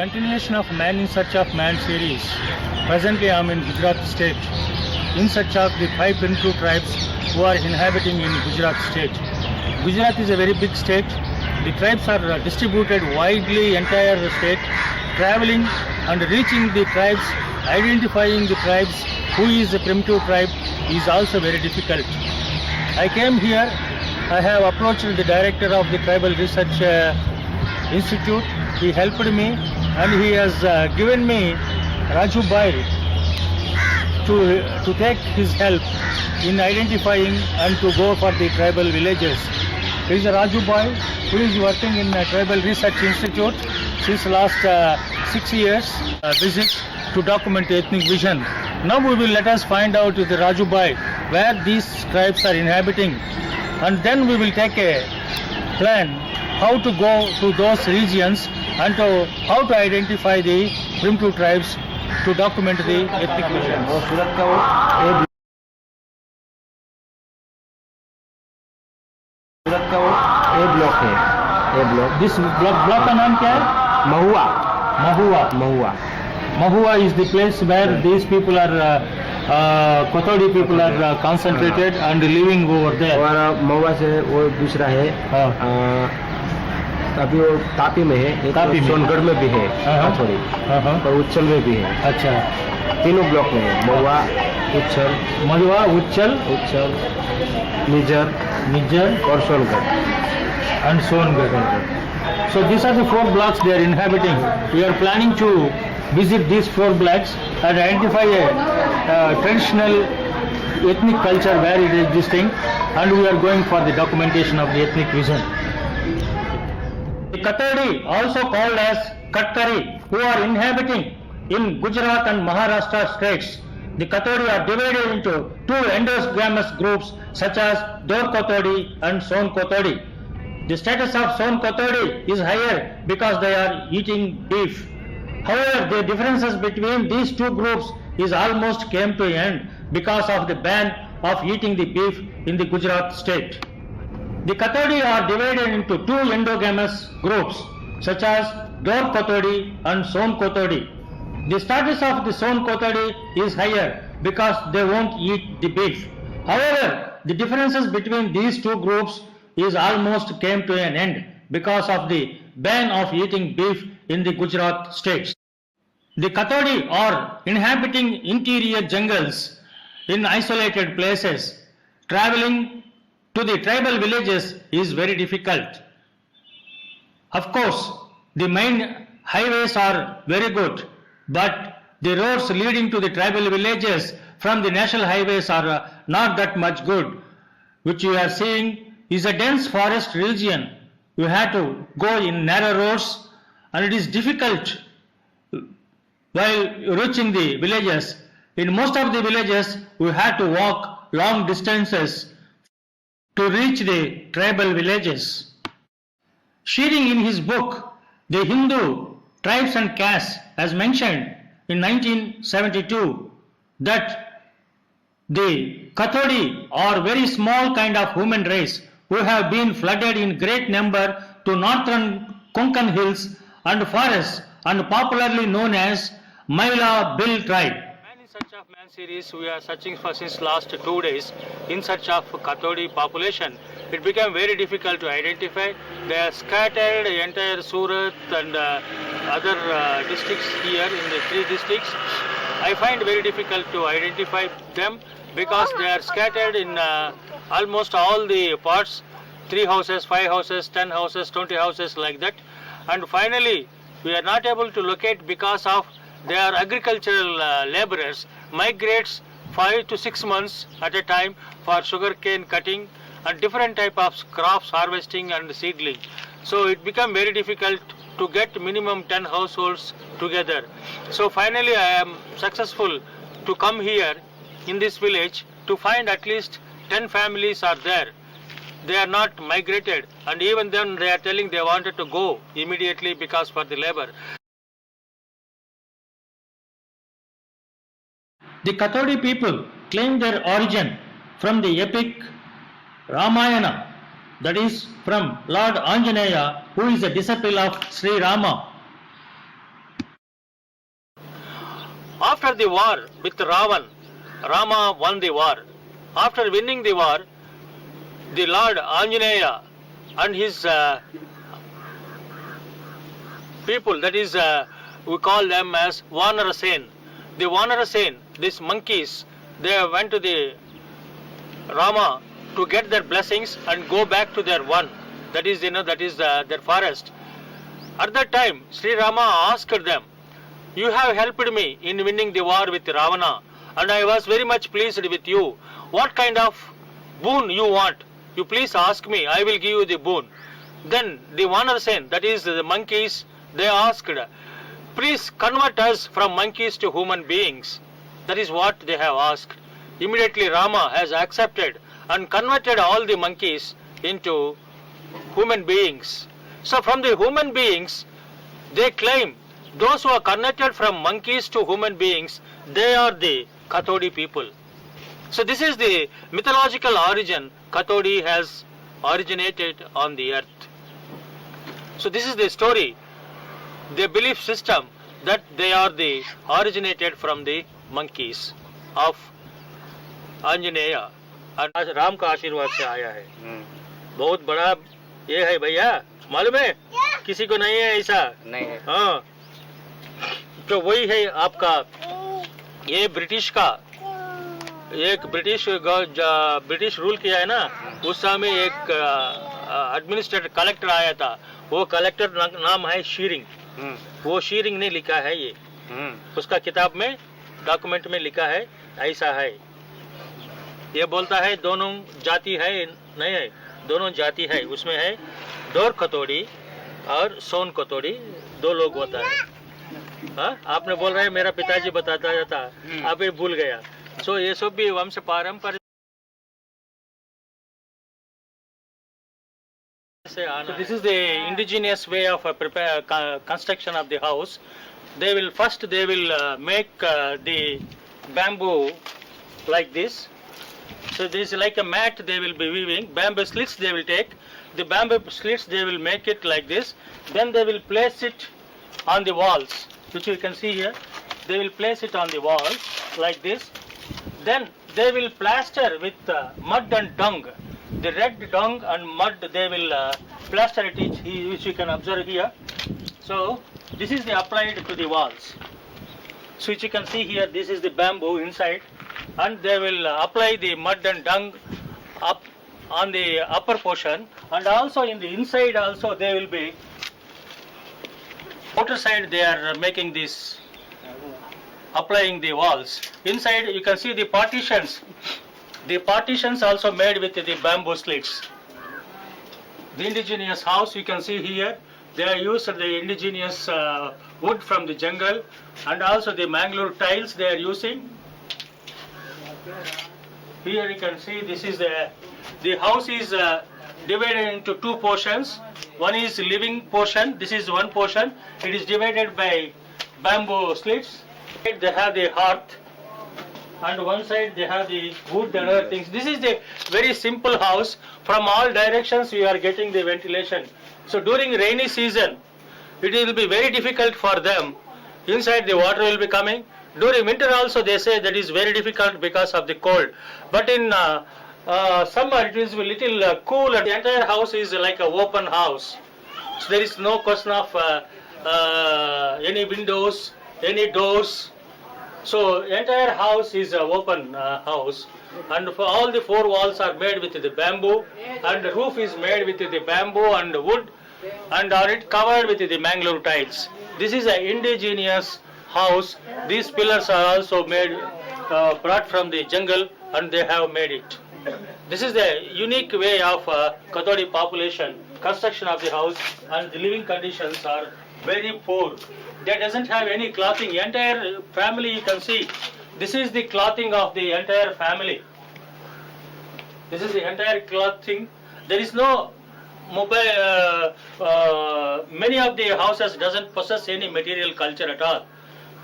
continuation of Man in Search of Man series. Presently I am in Gujarat state in search of the 5 primitive tribes who are inhabiting in Gujarat state. Gujarat is a very big state. The tribes are distributed widely entire state. Traveling and reaching the tribes, identifying the tribes, who is a primitive tribe is also very difficult. I came here, I have approached the director of the Tribal Research Institute. He helped me and he has given me Raju Bhai to take his help in identifying and to go for the tribal villages. There is a Raju Bhai who is working in the Tribal Research Institute since last 6 years visit to document ethnic vision. Now we will let us find out with the Raju Bhai where these tribes are inhabiting, and then we will take a plan how to go to those regions and how to identify the primitive tribes to document the ethnic vision. A block है, ए block. This block का नाम क्या है? महुआ. Mahua. Mahua. Mahua is the place where these people are, Kathodi people are concentrated and living over there. और महुआ से वो दूसरा है, अभी वो तापी में है, एक सोनगढ़ में भी है काथोड़ी, और उच्चल में भी है. अच्छा, तीनों ब्लॉक में है, महुआ, उच्चल, निजर और Songadh. And Songarh. So these are the 4 blocks they are inhabiting. We are planning to visit these 4 blocks and identify a traditional ethnic culture where it is existing, and we are going for the documentation of the ethnic vision. The Kathodi, also called as Katkari, who are inhabiting in Gujarat and Maharashtra states. The Kathodi are divided into 2 endogamous groups such as Dhor Kathodi and Son Kathodi. The status of Son Kathodi is higher because they are eating beef. However, the differences between these 2 groups is almost came to an end because of the ban of eating the beef in the Gujarat state. The Kathodi are divided into 2 endogamous groups such as Dhor Kathodi and Son Kathodi. The status of the Son Kathodi is higher because they won't eat the beef. However, the differences between these 2 groups is almost came to an end because of the ban of eating beef in the Gujarat states. The Kathodi are inhabiting interior jungles in isolated places. Traveling to the tribal villages is very difficult. Of course, the main highways are very good, but the roads leading to the tribal villages from the national highways are not that much good, which you are seeing is a dense forest region. You have to go in narrow roads and it is difficult while reaching the villages. In most of the villages, we have to walk long distances to reach the tribal villages. Sharing in his book, The Hindu Tribes and Castes, has mentioned in 1972 that the Kathodi are very small kind of human race who have been flooded in great number to northern Konkan hills and forests and popularly known as Maila Bill tribe. Man in Search of Man series, we are searching for since last 2 days in search of Kathodi population. It became very difficult to identify. They are scattered entire Surat and other districts here in the 3 districts. I find very difficult to identify them because they are scattered in almost all the parts, 3 houses, 5 houses, 10 houses, 20 houses like that. And finally, we are not able to locate because of they are agricultural laborers, migrates 5 to 6 months at a time for sugarcane cutting and different type of crops harvesting and seedling. So it became very difficult to get minimum 10 households together. So finally I am successful to come here in this village to find at least 10 families are there. They are not migrated, and even then they are telling they wanted to go immediately because for the labor. The Kathodi people claim their origin from the epic Ramayana, that is from Lord Anjaneya, who is a disciple of Sri Rama. after the war with Ravan, Rama won the war. After winning the war, the Lord Anjaneya and his people, that is, we call them as Vanarasen. The Vanarasen, these monkeys, they went to the Rama to get their blessings and go back to their one. That is, their forest. At that time, Sri Rama asked them, "You have helped me in winning the war with Ravana, and I was very much pleased with you. What kind of boon you want? You please ask me, I will give you the boon." Then the Vanarasen, that is the monkeys, they asked, "Please convert us from monkeys to human beings." That is what they have asked. Immediately Rama has accepted and converted all the monkeys into human beings. So from the human beings, they claim those who are converted from monkeys to human beings, they are the Kathodi people. So this is the mythological origin. Kathodi has originated on the earth. So this is the story, the belief system that they are the originated from the monkeys of Anjaneya. आज राम का आशीर्वाद से आया है. बहुत बड़ा ये है भैया, मालूम है? किसी को नहीं है ऐसा. नहीं है. हाँ. तो वही है आपका, ये ब्रिटिश का, एक ब्रिटिश रूल किया है ना, उस समय एक एडमिनिस्ट्रेटर कलेक्टर आया था. वो कलेक्टर नाम है शीरिंग. वो शीरिंग ने लिखा है ये. उसका किताब में, डॉक्यूमेंट में लिखा है, ऐसा है. ये बोलता है दोनों जाति है, नहीं है, दोनों जाति है. उसमें है धोर कथोड़ी और सोन कथोड़ी, दो लोग होता है. हाँ, आपने बोल रहे हैं मेरा पिताजी बताता था, आप ये भूल गया. सो ये सब भी वंश पारंपरिक से आना. So this is the indigenous way of construction of the house. They will make the bamboo like this. So this is like a mat they will be weaving. Bamboo slits they will take. The bamboo slits they will make it like this. Then they will place it on the walls, which you can see here. They will place it on the walls like this. Then they will plaster with mud and dung. The red dung and mud they will plaster it, which you can observe here. So this is the applied to the walls. So which you can see here, this is the bamboo inside. And they will apply the mud and dung up on the upper portion, and also in the inside also they will be, outer side they are making this, applying the walls. Inside you can see the partitions. The partitions also made with the bamboo slits. The indigenous house you can see here, they are used the indigenous wood from the jungle, and also the mangrove tiles they are using. Here you can see this is the house is divided into two portions. One is living portion. This is one portion. It is divided by bamboo slits. They have the hearth, and one side they have the wood and other things. This is the very simple house. From all directions we are getting the ventilation. So during rainy season, it will be very difficult for them. Inside the water will be coming. During winter also they say that is very difficult because of the cold. But in summer it is a little cool. The entire house is like an open house. So there is no question of any windows, any doors. So entire house is an open house. And for all the four walls are made with the bamboo, and the roof is made with the bamboo and wood, and are it covered with the mangrove tiles. This is an indigenous house. These pillars are also made, brought from the jungle, and they have made it. This is the unique way of Kathodi population, construction of the house, and the living conditions are very poor. They doesn't have any clothing. Entire family you can see. This is the clothing of the entire family. This is the entire clothing. There is no mobile. Many of the houses doesn't possess any material culture at all.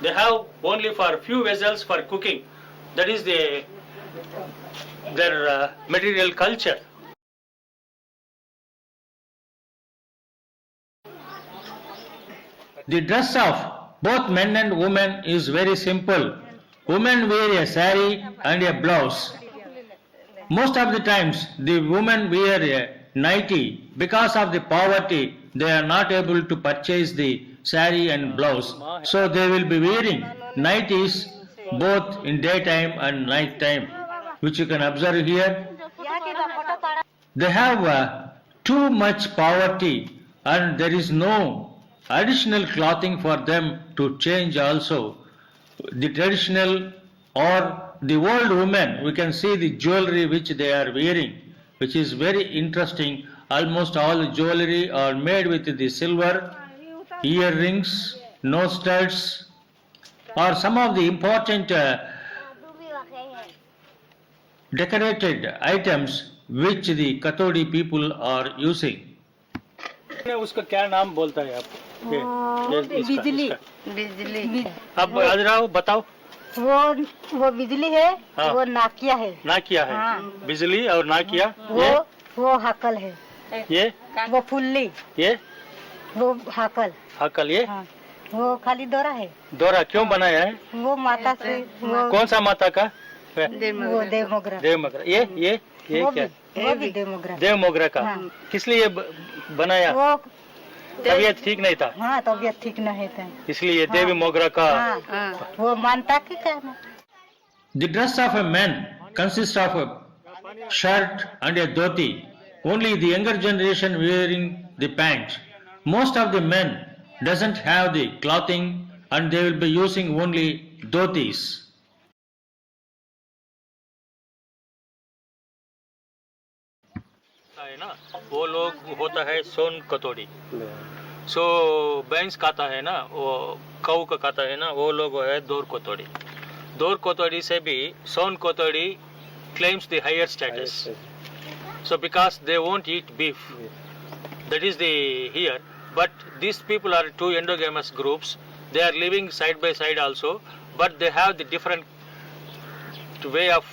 They have only for few vessels for cooking. That is their material culture. The dress of both men and women is very simple. women wear a sari and a blouse. Most of the times the women wear a nightie. Because of the poverty, they are not able to purchase the sari and blouse. So they will be wearing nighties both in daytime and night time, which you can observe here. They have too much poverty and there is no additional clothing for them to change also. The traditional or the old women, we can see the jewelry which they are wearing, which is very interesting. Almost all the jewelry are made with the silver, earrings, nose studs, or some of the important decorated items which the Kathodi people are using. उसका क्या नाम बोलता है आप? बिजली बिजली अब आजरा बताओ। वो बिजली है। हाँ। वो नाकिया है। नाकिया है। हाँ। बिजली और नाकिया। वो हकल है। ये वो फुल्ली। ये वो हकल। हकल ये। हाँ। वो खाली दोरा है। दोरा क्यों बनाया है? वो माता से वो कौन सा माता का? वो देवमोगरा। देवमोगरा। ये क्या? वो भी देवमोगरा। देवमोगरा का। हाँ। किस लिए बनाया? वो तबीयत ठीक नहीं था। हाँ, तबीयत ठीक नहीं था इसलिए देवी मोगरा का। हाँ, वो मानता की कहना। The dress of a man consists of a shirt and a dhoti. Only the younger generation wearing the pant. Most of the men doesn't have the clothing and they will be using only dhotis. है ना, वो लोग होता है सोन कतोड़ी। सो बैंस खाता है ना, वो कऊ का खाता है ना, वो लोग है धोर कतोड़ी। धोर कतोड़ी से भी सोन कतोड़ी claims the higher status. So because they won't eat beef, that is the here. But these people are two endogamous groups. They are living side by side also, but they have the different way of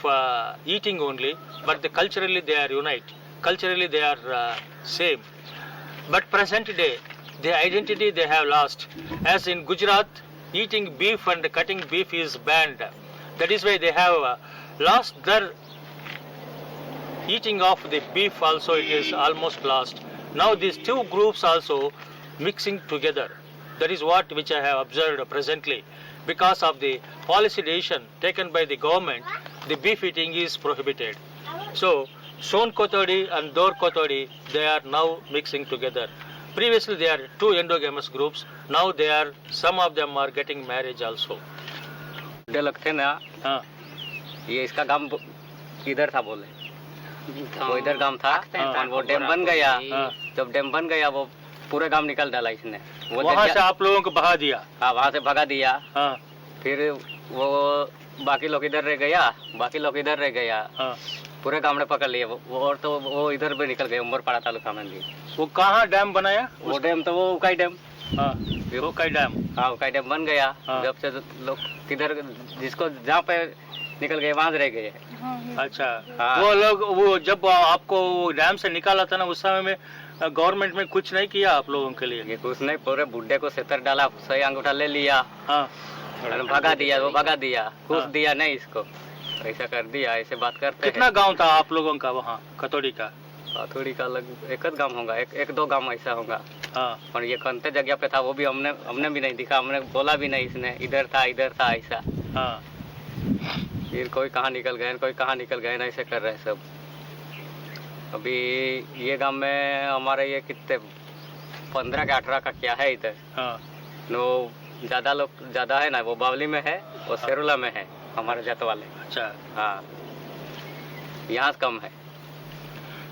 eating only. But culturally they are unite. Culturally they are same. But present day, the identity they have lost. As in Gujarat, eating beef and cutting beef is banned. That is why they have lost their eating of the beef also, it is almost lost. Now these two groups also mixing together. That is what which I have observed presently. Because of the policy decision taken by the government, the beef eating is prohibited. So Son Kathodi and Dhor Kathodi, they are now mixing together. Previously they are two endogamous groups. Now they are, some of them are getting marriage also. लगते ना, हाँ, ये इसका गांव इधर था बोले, वो इधर गांव था, और वो डैम बन गया, जब डैम बन गया वो पूरे गांव निकल डाला इसने, वहाँ से आप लोगों को भगा दिया। हाँ, वहाँ से भगा दिया। हाँ, फिर वो बाकी लोग इधर रह गया, हाँ, पूरे गांव ने पकड़ लिए वो, और तो वो इधर भी निकल गए, उमरपाड़ा तालुका में भी। वो कहाँ डैम बनाया? वो डैम तो वो उकाई डैम। हाँ, उकाई डैम। हाँ, उकाई डैम बन गया। हाँ। जब से लोग किधर जिसको जहाँ पे निकल गए वहाँ रह गए। अच्छा, हाँ। वो लोग वो जब आपको डैम से निकाला था ना, उस समय में गवर्नमेंट में कुछ नहीं किया आप लोगों के लिए? ये कुछ नहीं, पूरे बुड्ढे को सेतर डाला, सही अंगूठा ले लिया, हाँ, भगा दिया, वो भगा दिया, कुछ हाँ। दिया नहीं इसको, ऐसा कर दिया, ऐसे बात करते। कितना गांव था आप लोगों का वहाँ कतोड़ी का? कथोड़ी का अलग एक गांव होगा, एक दो गांव ऐसा होगा। हाँ, और ये कंते जगह पे था, वो भी हमने भी नहीं दिखा, हमने बोला भी नहीं, इसने इधर था ऐसा। हाँ, फिर कोई कहाँ निकल गए ना, ऐसे कर रहे सब। अभी ये गांव में हमारे ये कितने 15 का 18 का क्या है इधर। हाँ, वो ज्यादा है ना, वो बावली में है, वो सेरुला में है हमारे जात वाले। अच्छा, हाँ, यहाँ कम है।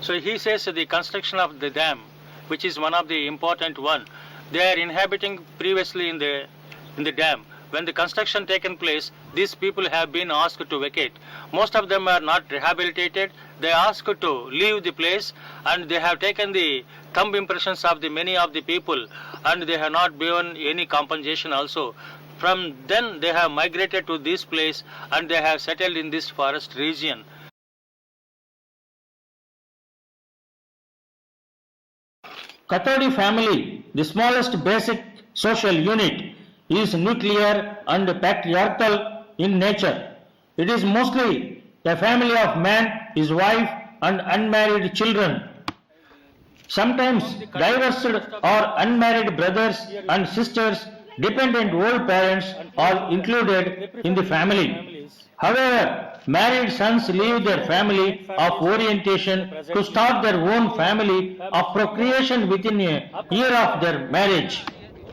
So he says the construction of the dam, which is one of the important one. They are inhabiting previously in the dam. When the construction taken place, these people have been asked to vacate. Most of them are not rehabilitated. They are asked to leave the place, and they have taken the thumb impressions of the many of the people, and they have not given any compensation also. From then they have migrated to this place, and they have settled in this forest region. Kathodi family, the smallest basic social unit, is nuclear and patriarchal in nature. It is mostly a family of man, his wife, and unmarried children. Sometimes divorced or unmarried brothers and sisters, dependent old parents are included in the family. However, married sons leave their family of orientation to start their own family of procreation within a year of their marriage.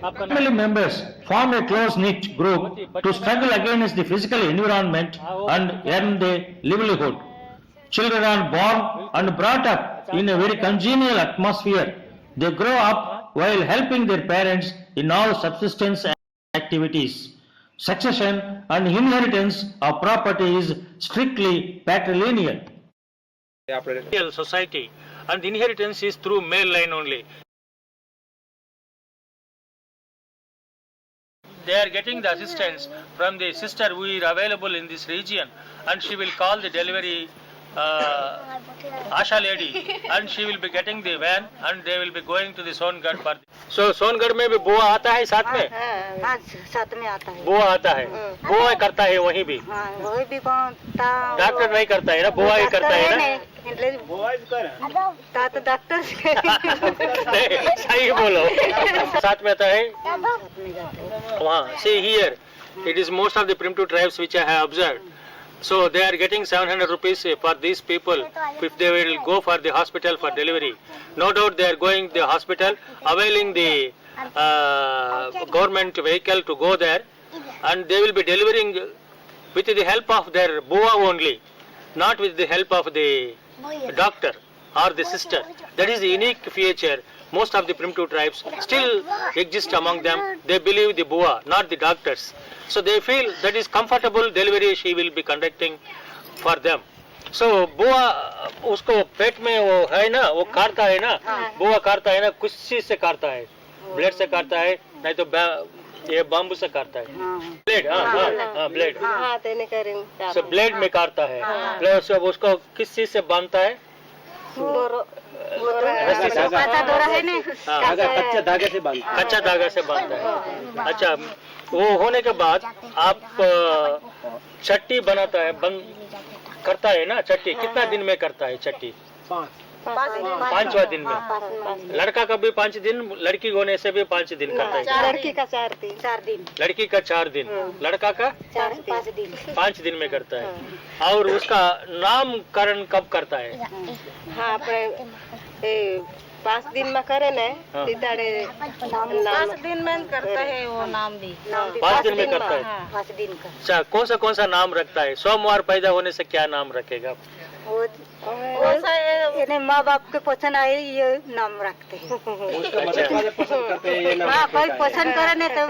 Family members form a close-knit group to struggle against the physical environment and earn their livelihood. Children are born and brought up in a very congenial atmosphere. They grow up while helping their parents in all subsistence activities. Succession and inheritance of property is strictly patrilineal. Society, and inheritance is through male line only. They are getting the assistance from the sister who is available in this region, and she will call the delivery Asha lady, and she will be getting the van, and they will be going to the Songarh for. So Songarh में भी बुआ आता है साथ में? हाँ, साथ में आता है। बुआ आता है, बुआ करता है वहीं भी? हाँ, वही भी बनता। डॉक्टर नहीं करता है ना, बुआ ही करता है ना? डॉक्टर सही बोलो। साथ में आता है? वहाँ, see here, it is most of the primitive tribes which I have observed. So they are getting 700 rupees for these people if they will go for the hospital for delivery. No doubt they are going to the hospital, availing the government vehicle to go there, and they will be delivering with the help of their bua only, not with the help of the doctor or the sister. That is the unique feature. Most of the primitive tribes still exist among them. They believe the bua, not the doctors. So they feel that is comfortable delivery she will be conducting for them. So बुआ उसको पेट में वो है ना, वो काटता है ना, बुआ काटता है ना, कुछ चीज से काटता है, ब्लेड से काटता है, नहीं तो ये बाम्बू से काटता है, ब्लेड, हाँ ब्लेड, so ब्लेड में काटता है, प्लस उसको किस चीज से बांधता है? कच्चा धागा से बांधता है। अच्छा, वो होने के बाद आप चट्टी बनाता है, करता है ना चट्टी, कितना दिन में करता है चट्टी? 5वां दिन में। लड़का का भी 5 दिन, लड़की होने से भी 5 दिन करता है। लड़की का 4 दिन। लड़की का 4 दिन, लड़का का 5 दिन। 5 दिन में करता है। और उसका नामकरण कब करता है? हाँ, 5 दिन में करे ना, 5 दिन में करता है वो नाम भी। 5 दिन में करता है। 5 दिन का। अच्छा, कौन सा नाम रखता है? सोमवार पैदा होने से क्या नाम रखेगा? वो माँ बाप के पसंद आए ये नाम रखते हैं। हाँ, कोई पसंद करे ना तो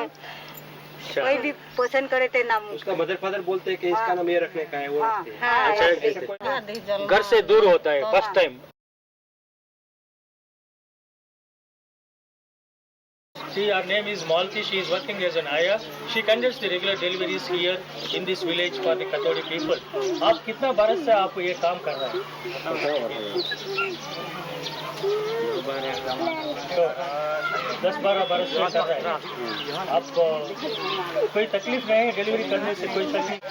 कोई भी पसंद करे तो नाम उसका मदर फादर बोलते हैं कि इसका नाम ये रखने का है, वो रखते हैं। अच्छा, घर से दूर होता है first time. See, her name is Malti. She is working as an ayah. She conducts the regular deliveries here in this village for the Kathodi people. आप कितना बरस से आप ये काम कर रहे हैं? 10-12 बरस से कर रहे हैं। आपको कोई तकलीफ नहीं है डिलीवरी करने से? कोई तकलीफ?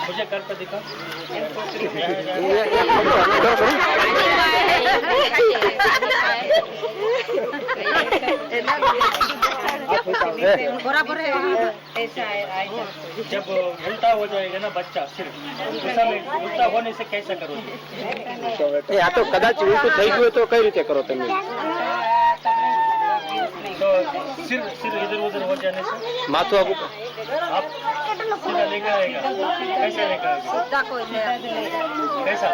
मुझे करके दिखा। बराबर है। जब उल्टा हो जाएगा ना बच्चा, सिर्फ उल्टा होने से कैसा करोगे? या तो कदाच उल्टू થઈ ગયું તો કઈ રીતે કરો તમે? तो सिर इधर उधर हो जाने से માથું આવું आप सीधा लेकर आएगा? कैसे लेकर आएगा? कैसा?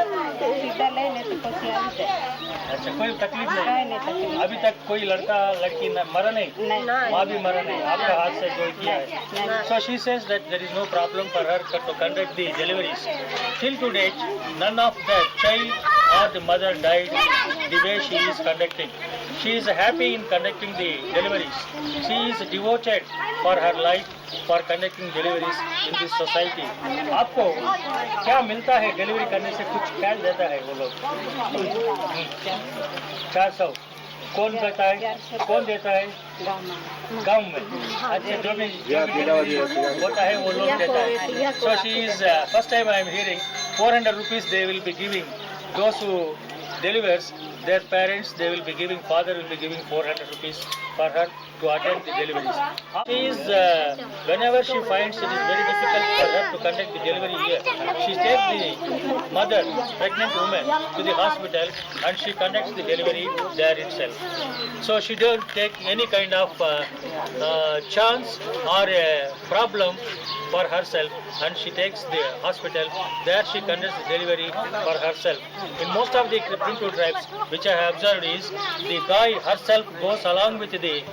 अच्छा, कोई तकलीफ नहीं? अभी तक कोई लड़का लड़की मरा नहीं? माँ भी मरा नहीं? आपका हाथ से कोई किया है? So she says that there is no problem for her to conduct the deliveries. Till to date, none of the child or the mother died the way she is conducting. She is happy in conducting the deliveries. She is devoted for her life for conducting deliveries in this society. आपको क्या मिलता है delivery करने से? कुछ cash देता है वो लोग? 400 कौन देता है? कौन देता है? गाँव में। अच्छा, जो भी होता है वो लोग देता है। So she is first time I am hearing 400 rupees they will be giving those who delivers their parents. They will be giving, father will be giving 400 rupees for her to attend the deliveries. She is whenever she finds it is very difficult for her to conduct the delivery here, she takes the mother, pregnant woman, to the hospital and she conducts the delivery there itself. So she don't take any kind of chance or problem for herself, and she takes the hospital. There she conducts the delivery for herself. In most of the Primitive tribes, which I have observed, is the guy herself goes along with the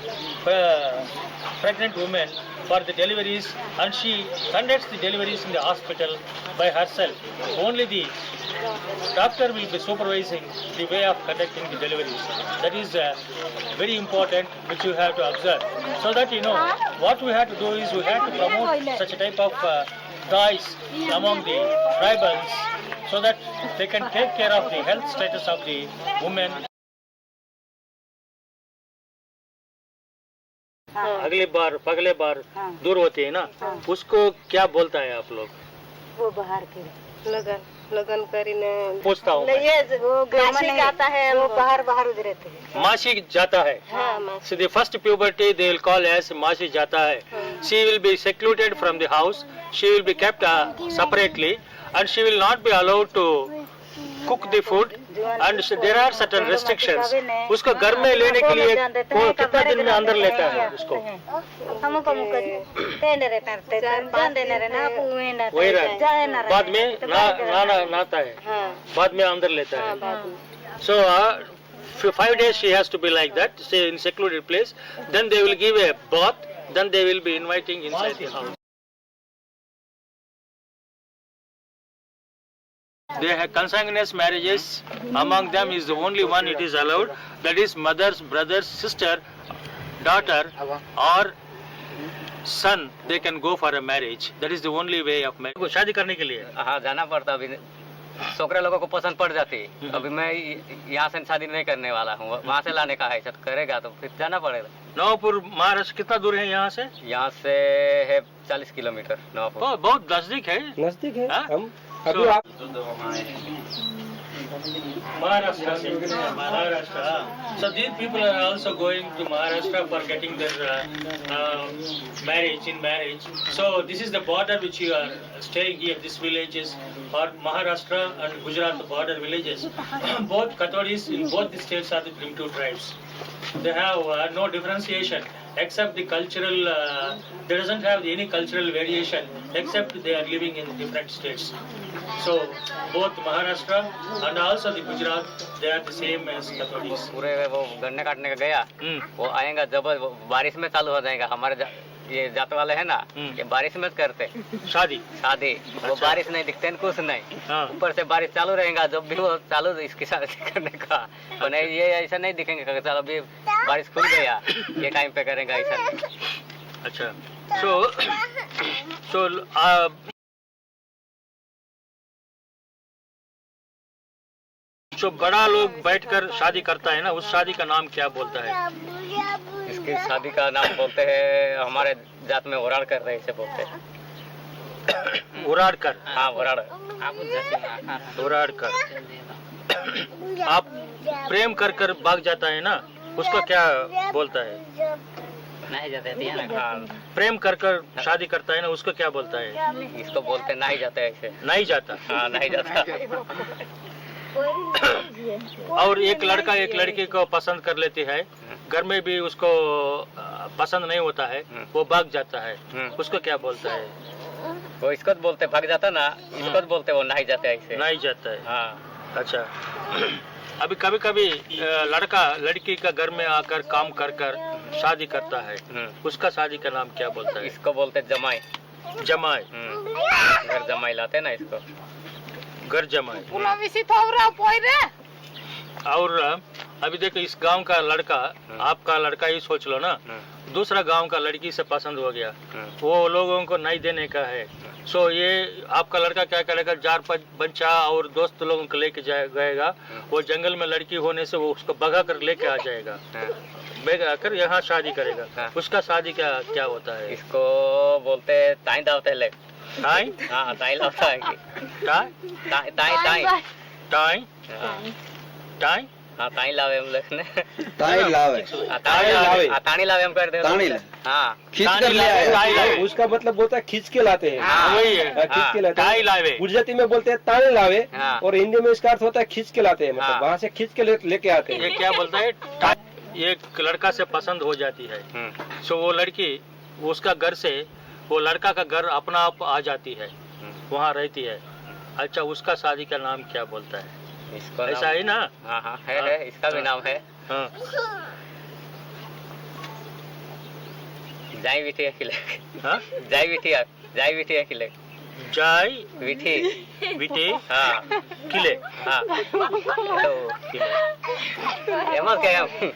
pregnant woman for the deliveries, and she conducts the deliveries in the hospital by herself. Only the doctor will be supervising the way of conducting the deliveries. That is very important, which you have to observe. So that you know, what we have to do is we have to promote such a type of guys among the tribals, so that they can take care of the health status of the women. अगले बार दूर होती है ना, उसको क्या बोलता है आप लोग? वो बाहर के लगन करीने पूछता हूँ वो मासी जाता है, वो बाहर उधर रहते हैं। मासी जाता है। So the first puberty they will call as मासी जाता है. She will be secluded from the house. She will be kept separately, and she will not be allowed to cook the food, and there are certain restrictions. उसको घर में लेने के लिए कितना दिन में अंदर लेता है उसको? वही रहता, बाद में नहाता है, बाद में अंदर लेता है. So 5 days she has to be like that, say in secluded place. Then they will give a bath. Then they will be inviting inside the house. They have consanguineous marriages. Among them is the only one it is allowed. That is mother's brother's sister, daughter, or son. They can go for a marriage. That is the only way of marriage. शादी करने के लिए हाँ जाना पड़ता. अभी छोकरे लोगों को पसंद पड़ जाती. अभी मैं यहाँ से शादी नहीं करने वाला हूँ, वहाँ से लाने का है. करेगा तो फिर जाना पड़ेगा. नवापुर महाराष्ट्र कितना दूर है यहाँ से? यहाँ से है 40 किलोमीटर नवापुर. बहुत नजदीक है. नजदीक है. हम अभी आप Maharashtra. So these people are also going to Maharashtra for getting their marriage. So this is the border which you are staying here. These villages are Maharashtra and Gujarat border villages. Both Kathodis in both the states are the primitive tribes. They have no differentiation except the cultural. They doesn't have any cultural variation except they are living in different states. So both Maharashtra and also the Gujarat, they are the same as Kathodis. पूरे वो गन्ने काटने का गया, वो आएगा जब बारिश में चालू हो जाएगा. हमारे ये जात वाले है ना, ये बारिश में करते शादी. वो बारिश नहीं दिखते कुछ नहीं, ऊपर से बारिश चालू रहेगा. जब भी वो चालू इसकी शादी करने का नहीं, ये ऐसा नहीं दिखेंगे चलो अभी बारिश खुल गया, ये टाइम पे करेगा ऐसा नहीं. अच्छा. So जो बड़ा लोग बैठकर शादी करता है ना, उस शादी का नाम क्या बोलता है? इसकी शादी का नाम बोलते हैं, हमारे जात में ओराड़ कर रहे इसे बोलते हैं. ओराड़ कर. हाँ ओराड़. ओराड़ कर. आप प्रेम कर कर भाग जाता है ना, उसको क्या बोलता है? नहीं जाते हैं ना. प्रेम कर कर शादी करता है ना, उसको क्या बोलता है? इसको बोलते नहीं जाते ऐसे. नहीं जाता. हाँ नहीं जाता. और एक लड़का एक लड़की को पसंद कर लेती है, घर में भी उसको पसंद नहीं होता है, वो भाग जाता है, उसको क्या बोलता है? वो इसको बोलते भाग जाता ना, इसको बोलते वो नहीं जाते ऐसे. नहीं जाता है. हाँ. अच्छा. अभी कभी कभी लड़का लड़की का घर में आकर काम कर कर शादी करता है, उसका शादी का नाम क्या बोलता है? इसको बोलते जमाई. जमाई. घर जमाई लाते ना इसको. घर जमाई. और अभी देखो इस गांव का लड़का, आपका लड़का ही सोच लो ना, दूसरा गांव का लड़की से पसंद हो गया, वो लोगों को नहीं देने का है, सो ये आपका लड़का क्या करेगा, जार बच्चा और दोस्त लोगों को लेके गएगा, वो जंगल में लड़की होने से वो उसको भगा कर लेके आ जाएगा, भगा कर यहाँ शादी करेगा। उसका शादी क्या होता है? इसको बोलते हैं ताई दावते ले। ताई? हाँ ताई लाता है कि ताई ताई ताई ताई ताई हाँ ताई लावे हम लोग ने। ताई लावे तानी लावे हम कर दे। हाँ खींच कर ले आए, उसका मतलब होता है खींच के लाते हैं। वही है, खींच के लाते ताई लावे। गुजराती में बोलते हैं ताने लावे, हाँ। और हिंदी में इसका अर्थ होता है खींच के लाते हैं, मतलब हाँ। वहाँ से खींच के लेके आते हैं। ये क्या बोलता है, एक लड़का से पसंद हो जाती है, सो वो लड़की उसका घर से वो लड़का का घर अपना आप आ जाती है, वहाँ रहती है। अच्छा, उसका शादी का नाम क्या बोलता है? इसको ऐसा ही ना? हाँ हाँ है, इसका भी नाम है। हाँ। जाई विठी अखिले। हाँ? जाई विठी अखिले। जाई विठी विटे हाँ किले। हाँ किले। एमस क्या है?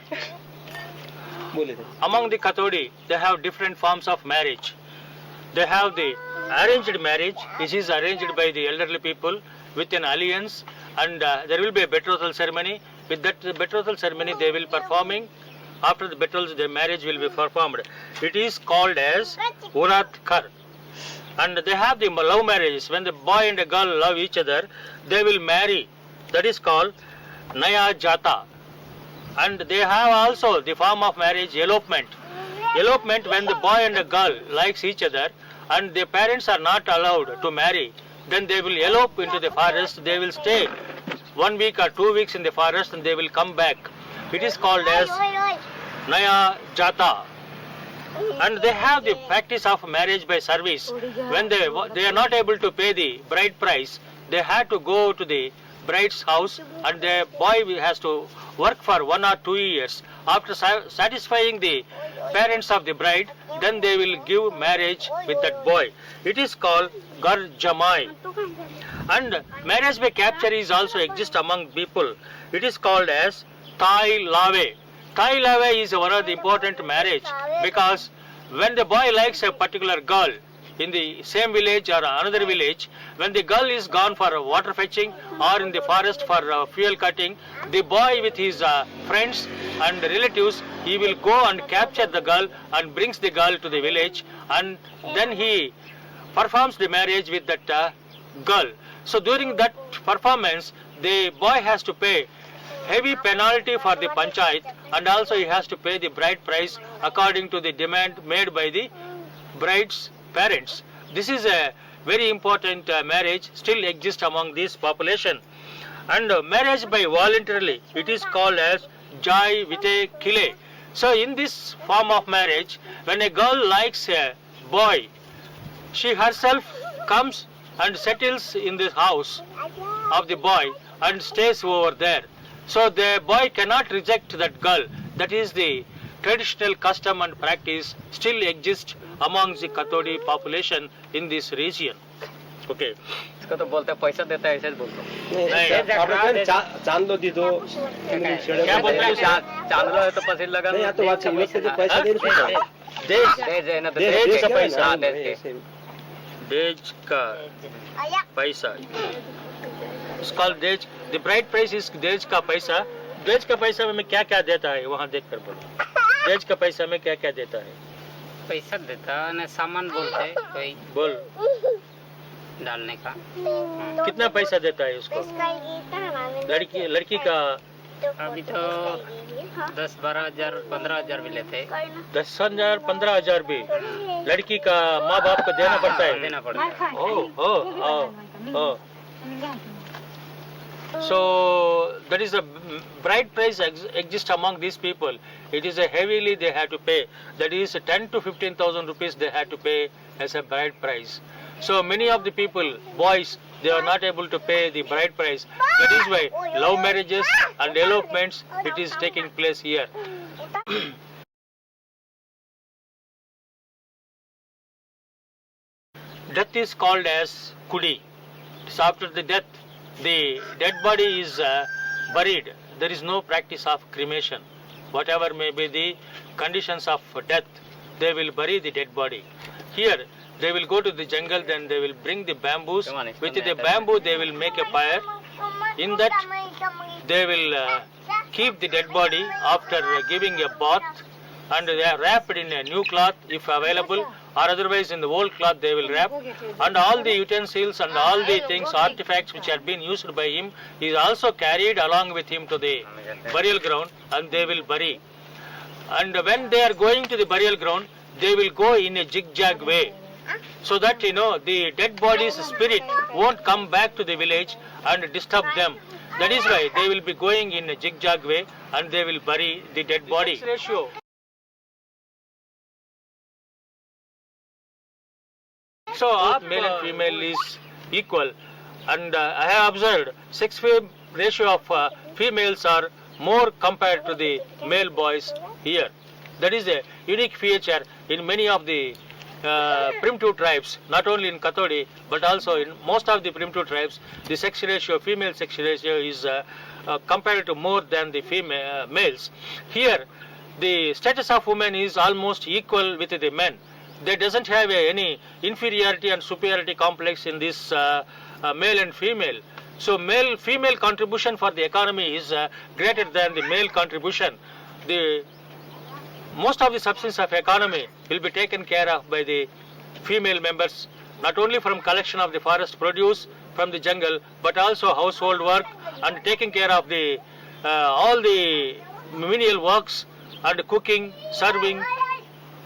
बोले थे। Among the Kahtodi, they have different forms of marriage. They have the arranged marriage, which is arranged by the elderly people with an alliance, and there will be a betrothal ceremony. With that betrothal ceremony, they will performing. After the betrothal, the marriage will be performed. It is called as Urat Khar. And they have the love marriages. When the boy and a girl love each other, they will marry. That is called Naya Jata. And they have also the form of marriage, elopement. Elopement, when the boy and the girl likes each other and their parents are not allowed to marry, then they will elope into the forest. They will stay 1 week or 2 weeks in the forest and they will come back. It is called as Naya Jata. And they have the practice of marriage by service. When they are not able to pay the bride price, they have to go to the bride's house and the boy has to work for 1 or 2 years. After satisfying the parents of the bride, then they will give marriage with that boy. It is called Gar Jamai. And marriage by capture is also exist among people. It is called as Thai Lave. Thai Lave is one of the important marriage because when the boy likes a particular girl in the same village or another village, when the girl is gone for water fetching or in the forest for fuel cutting, the boy with his friends and relatives, he will go and capture the girl and brings the girl to the village, and then he performs the marriage with that girl. So during that performance, the boy has to pay heavy penalty for the panchayat, and also he has to pay the bride price according to the demand made by the bride's parents. This is a very important marriage, still exists among this population. And marriage by voluntarily, it is called as Jai Vite Kile. So in this form of marriage, when a girl likes a boy, she herself comes and settles in the house of the boy and stays over there. So the boy cannot reject that girl. That is the traditional custom and practice still exists among the Kahtodi population in this region. Okay. इसको तो बोलते पैसा देता है, ऐसे बोलते नहीं, चांद लो दी दो, क्या बोलते हैं? चांद लो है तो पसीन लगा नहीं, तो बात चाहिए कि पैसा दे देश का पैसा, हाँ, देश के। देश का पैसा. It's called देश. The bride price is देश का पैसा. देश का पैसा में क्या क्या देता है वहाँ देख कर बोलो. देश का पैसा में क्या क्या देता है? पैसा देता है, सामान बोलते कोई बोल. डालने का. कितना पैसा देता है उसको? लड़की का अभी तो 10-12 हजार 15 हजार भी लेते हैं. 10,000 15,000 भी लड़की का माँ बाप को देना पड़ता है. देना पड़ता है. Oh. So that is a bride price exists among these people. It is a heavily they have to pay. That is 10 to 15,000 rupees they have to pay as a bride price. So many of the people, boys, they are not able to pay the bride price. That is why love marriages and elopements it is taking place here. Death is called as Kudi. So after the death, the dead body is buried. There is no practice of cremation. Whatever may be the conditions of death, they will bury the dead body. Here, They will go to the jungle, then they will bring the bamboos. With the bamboo, they will make a fire. In that, they will keep the dead body after giving a bath, and they are wrapped in a new cloth if available, or otherwise in the old cloth they will wrap. And all the utensils and all the things, artifacts which have been used by him is also carried along with him to the burial ground, and they will bury. And when they are going to the burial ground, they will go in a zigzag way, so that the dead body's spirit won't come back to the village and disturb them. That is why they will be going in a zigzag way, and they will bury the dead body. Ratio. So male and female is equal, and I have observed sex ratio of females are more compared to the male boys here. That is a unique feature in many of the primitive tribes, not only in Kathodi but also in most of the primitive tribes. The sex ratio, female sex ratio, is compared to more than the female males. Here, the status of women is almost equal with the men. There doesn't have any inferiority and superiority complex in this male and female. So male-female contribution for the economy is greater than the male contribution. Most of the substance of economy will be taken care of by the female members, not only from collection of the forest produce from the jungle, but also household work and taking care of the all the menial works and cooking, serving.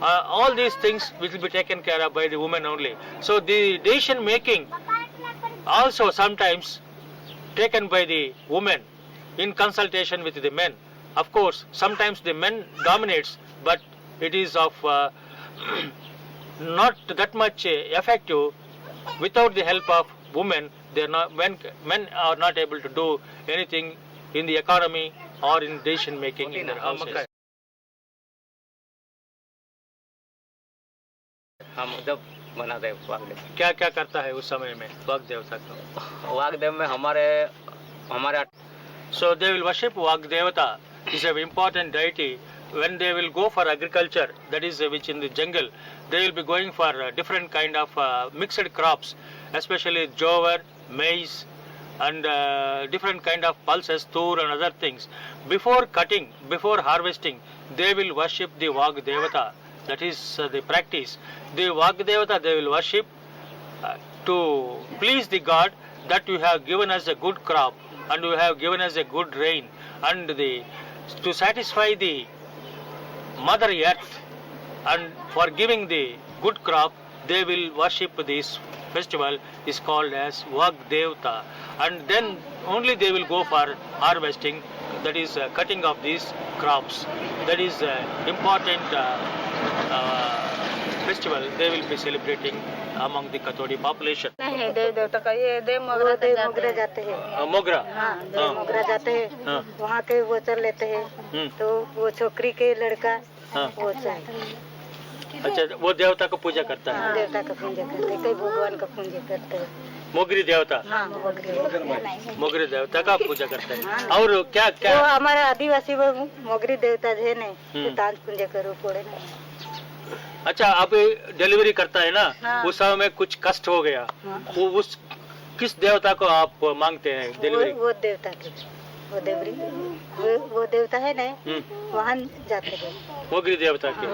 All these things will be taken care of by the women only. So the decision making also sometimes taken by the women in consultation with the men. Of course, sometimes the men dominates, but it is of not that much effective. Without the help of women, men are not able to do anything in the economy or in decision making in their houses. हम जब बनाते हैं वागदेव, क्या क्या करता है उस समय में वागदेव का? वागदेव में हमारे So they will worship Vagdevata. Is an important deity. When they will go for agriculture, that is which in the jungle, they will be going for different kind of mixed crops, especially jowar, maize, and different kind of pulses, tur and other things. Before cutting, before harvesting, they will worship the Vagdevata. That is the practice. The Vagdevata they will worship to please the God that you have given us a good crop and you have given us a good rain, and to satisfy the Mother Earth, and for giving the good crop, they will worship this festival is called as Vagdevata, and then only they will go for harvesting, that is cutting of these crops. That is important festival they will be celebrating among the Kathodi population. नहीं, देव देवता का ये देव मोगरा जाते हैं। मोगरा, हाँ, देव मोगरा जाते हैं, वहाँ के वो चल लेते हैं, तो वो छोकरी के लड़का वो चाहिए। अच्छा, वो देवता को पूजा करता है? देवता का पूजा करते हैं, कई भगवान का पूजा करते हैं। मोगरी देवता? हाँ, मोगरी देवता का पूजा करते हैं। और क्या क्या? वो हमारे आदिवासी मोगरी देवता है नहीं, तांज पूजा करो पड़े नहीं। अच्छा, आप डिलीवरी करता है ना, उस समय में कुछ कष्ट हो गया, वो उस किस देवता को आप मांगते हैं डिलीवरी? वो देवता के, वो देवता है ना, वहाँ जाते हैं मोगरी देवता के।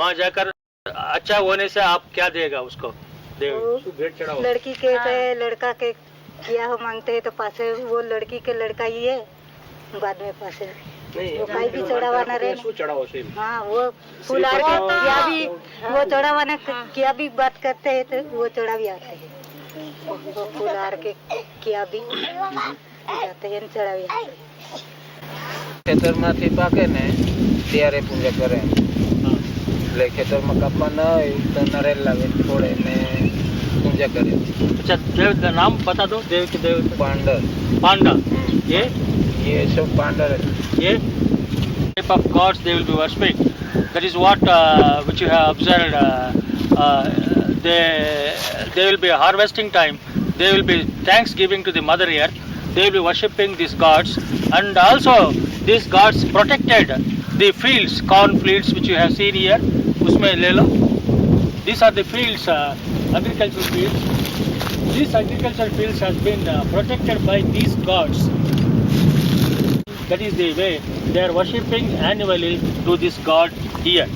वहाँ जाकर अच्छा होने से आप क्या देगा उसको? लड़की के लड़का के किया हो मांगते हैं तो पासे वो लड़की के लड़का ही है, बाद में पासे वो कहीं भी चढ़ावाना रहे। हाँ, वो फुलार के क्या भी वो चढ़ावाना क्या भी बात करते हैं तो वो चढ़ा भी आते हैं, वो फुलार के क्या भी जाते हैं चढ़ा भी आते हैं। ખેતરમાંથી પાકે ને ત્યારે પૂજા કરે, એટલે ખેતરમાં કાપવા ના હોય તો નરેલ લાવે છોડે ને પૂજા કરે। अच्छा, देव का नाम बता दो। देव के देव પાંડર, पांडा, ये सब પાંડર है। ये type of gods they will be worshipping. That is what which you have observed. They will be harvesting time. They will be thanksgiving to the Mother Earth. They will be worshipping these gods, and also these gods protected the fields, corn fields which you have seen here. उसमें ले लो। these are the fields, agricultural fields. These agricultural fields has been protected by these gods. That is the way they are worshipping annually to this god here.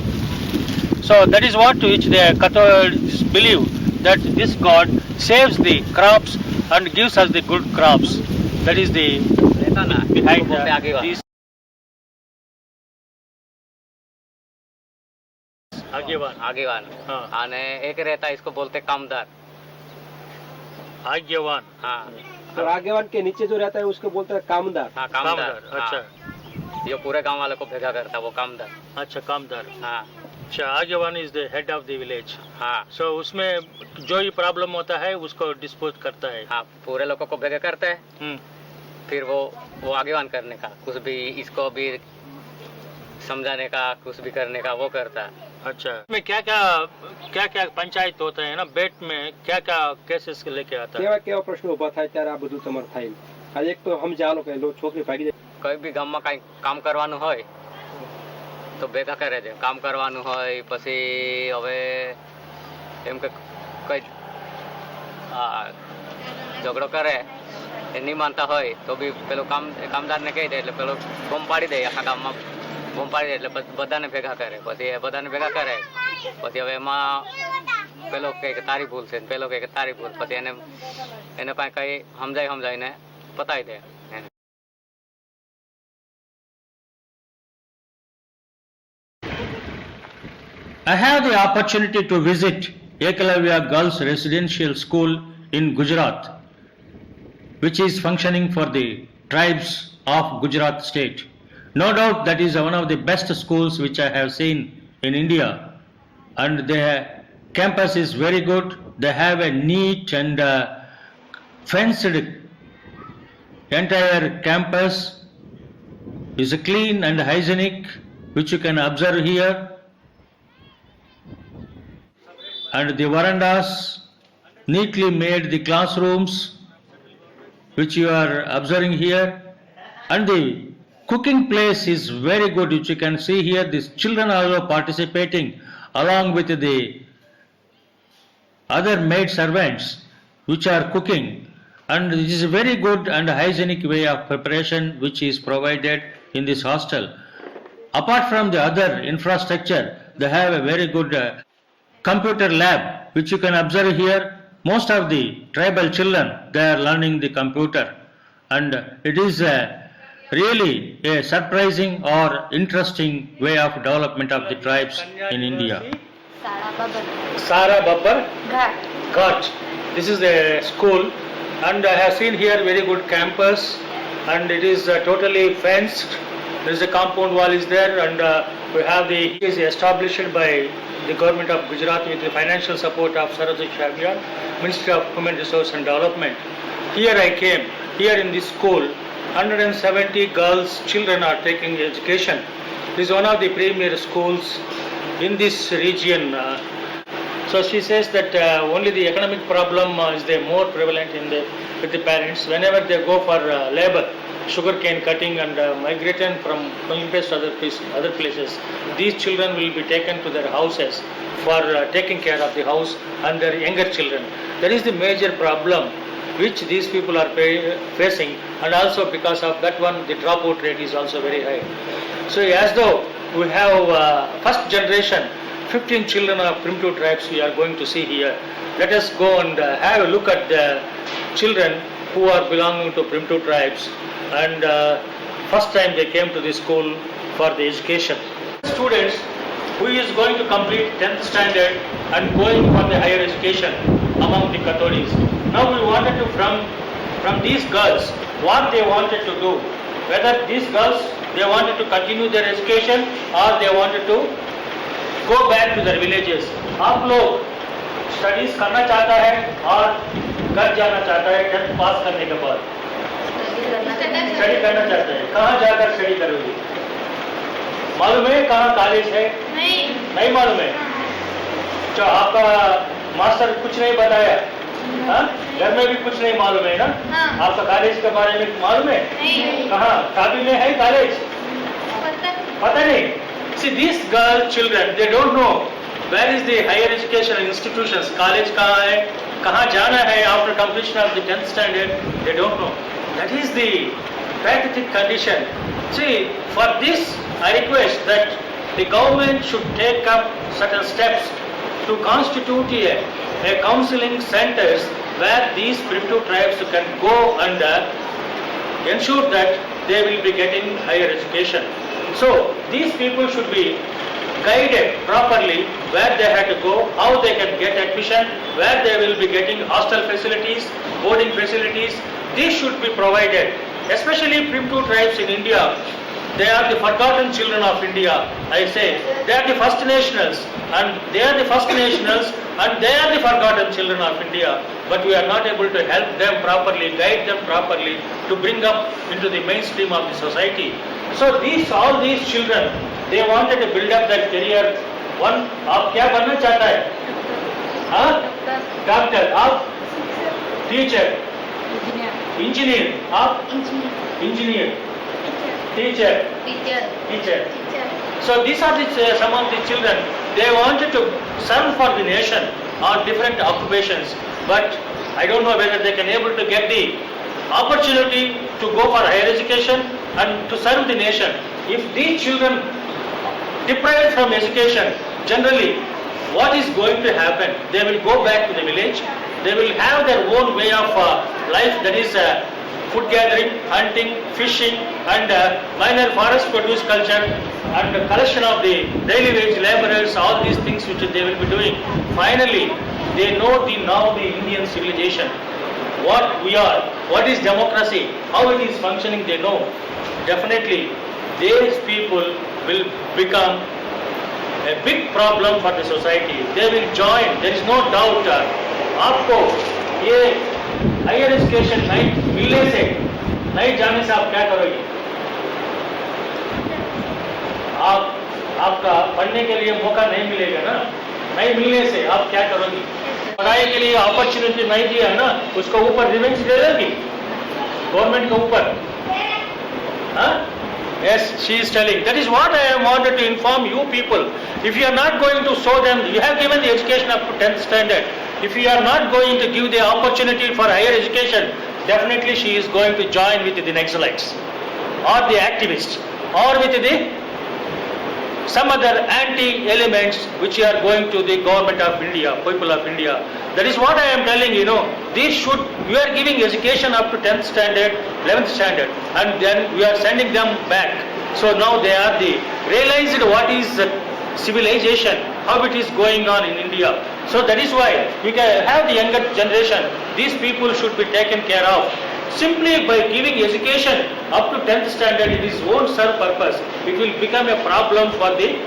So that is what which the Kathodis believe, that this god saves the crops and gives us the good crops. That is the behind these. आगेवान आने एक रहता है, इसको बोलते कामदार। आज्ञावान, हाँ। और आगेवान के नीचे जो रहता है उसको बोलते हैं कामदार। हाँ, कामदार। अच्छा, जो पूरे गांव वाले को भेजा करता है वो कामदार। अच्छा, कामदार। हाँ। अच्छा, आज्ञावान is the head of the village. हाँ। सो उसमें जो भी प्रॉब्लम होता है उसको डिस्पोज करता है। हाँ, पूरे लोगों को भेजा करते हैं। फिर वो आगेवान करने का, कुछ भी इसको भी समझाने का, कुछ भी करने का वो करता है। अच्छा, में क्या क्या पंचायत होता है ना, बेट में क्या क्या केसेस लेके आता है? केवा प्रश्न उभा થાય ત્યારે આ બધું તમાર થાય। આ એક તો સમજાવો કે લો છોકરી ભાગી જાય, કોઈ બી ગામમાં કઈ કામ કરવાનું હોય તો ભેગા કરે છે, કામ કરવાનું હોય પછી હવે એમ કે કઈ ઝઘડો કરે એ નહીં માનતા હોય તો બી પેલો કામદારને કહી દે એટલે પેલો બોમ્બ પાડી દે, આખા ગામમાં બોમ્બ પાડી દે એટલે બધાને ભેગા કરે, પછી બધાને ભેગા કરે, પછી હવે એમાં પેલો કહે કે તારી ભૂલ છે, પેલો કહે કે તારી ભૂલ, પછી એને પાસે કઈ સમજાવીને પતાવી દે। I have the opportunity to visit Eklavya Girls Residential School in Gujarat, which is functioning for the tribes of Gujarat state. No doubt that is one of the best schools which I have seen in India, and their campus is very good. They have a neat and fenced entire campus. Is clean and hygienic, which you can observe here, and the verandas neatly made, the classrooms which you are observing here, and the cooking place is very good, which you can see here. These children are also participating along with the other maid servants which are cooking, and it is a very good and hygienic way of preparation which is provided in this hostel. Apart from the other infrastructure, they have a very good computer lab which you can observe here. Most of the tribal children, they are learning the computer, and it is really a surprising or interesting way of development of the tribes in India. Sara Babbar Ghat. This is the school, and I have seen here very good campus, and it is totally fenced. There is a compound wall is there, and we have it is established by the government of Gujarat with the financial support of Sarojit Shabyan, Ministry of Human Resource and Development. Here I came. Here in this school, 170 girls, children are taking education. This is one of the premier schools in this region. So she says that only the economic problem is more prevalent with the parents. Whenever they go for labor, sugarcane cutting and migrating from Olympus to other places, these children will be taken to their houses for taking care of the house and their younger children. That is the major problem which these people are facing, and also because of that one the dropout rate is also very high. So as though we have first generation 15 children of primitive tribes we are going to see here. Let us go and have a look at the children who are belonging to primitive tribes, and first time they came to the school for the education. Students who is going to complete 10th standard and going for the higher education among the Kathodis. Now we wanted to from these girls what they wanted to do, whether these girls they wanted to continue their education or they wanted to go back to their villages. आप लोग studies करना चाहता है और घर जाना चाहता है 10th पास करने के बाद? स्टडी करना चाहता है। कहाँ जाकर स्टडी करोगे? मालूम है कहाँ कॉलेज है? नहीं मालूम है। तो आपका मास्टर कुछ नहीं बताया? हाँ? घर में भी कुछ नहीं मालूम है ना? आपका कॉलेज के बारे में मालूम है? कहाँ? काबी में है कॉलेज? पता नहीं। See, these girl children, they don't know where is the higher education institutions, college कहाँ है, कहाँ जाना है after completion of the 10th standard, they don't know. That is the pathetic condition. See, for this I request that the government should take up certain steps to constitute a counseling centers where these primitive tribes can go and ensure that they will be getting higher education. So these people should be guided properly where they have to go, how they can get admission, where they will be getting hostel facilities, boarding facilities. These should be provided, especially primitive tribes in India. They are the forgotten children of India, I say. They are the first nationals, and they are the forgotten children of India. But we are not able to help them properly, guide them properly to bring up into the mainstream of the society. So all these children, they wanted to build up their career. One, आप क्या बनना चाहता है? हाँ? Doctor, आप? Teacher? Engineer, आप? Engineer, teacher, teacher. So these are some of the children. They wanted to serve for the nation on different occupations, but I don't know whether they can able to get the opportunity to go for higher education and to serve the nation. If these children deprived from education, generally, what is going to happen? They will go back to the village. They will have their own way of life, that is food gathering, hunting, fishing, and minor forest produce culture, and the collection of the daily wage laborers, all these things which they will be doing. Finally, they know now the Indian civilization, what we are, what is democracy, how it is functioning, they know. Definitely, these people will become a big problem for the society. They will join, there is no doubt. आपको ये higher education नहीं जाने से आप क्या करोगे? आपका पढ़ने के लिए मौका नहीं मिलेगा ना, नहीं मिलने से आप क्या करोगे? पढ़ाई के लिए अपॉर्चुनिटी नहीं दिया ना, उसको ऊपर रिवेंज दे देगी गवर्नमेंट के ऊपर. Yes, she is telling. That is what I am wanted to inform you people. If you are not going to show them, you have given the education up to 10th standard. If you are not going to give the opportunity for higher education, definitely she is going to join with the Naxalites or the activists or with some other anti-elements which are going to the government of India, people of India. That is what I am telling you. We are giving education up to 10th standard, 11th standard, and then we are sending them back. So now they are realized what is civilization, how it is going on in India. So that is why we can have the younger generation. These people should be taken care of. Simply by giving education up to 10th standard, it won't serve purpose. It will become a problem for the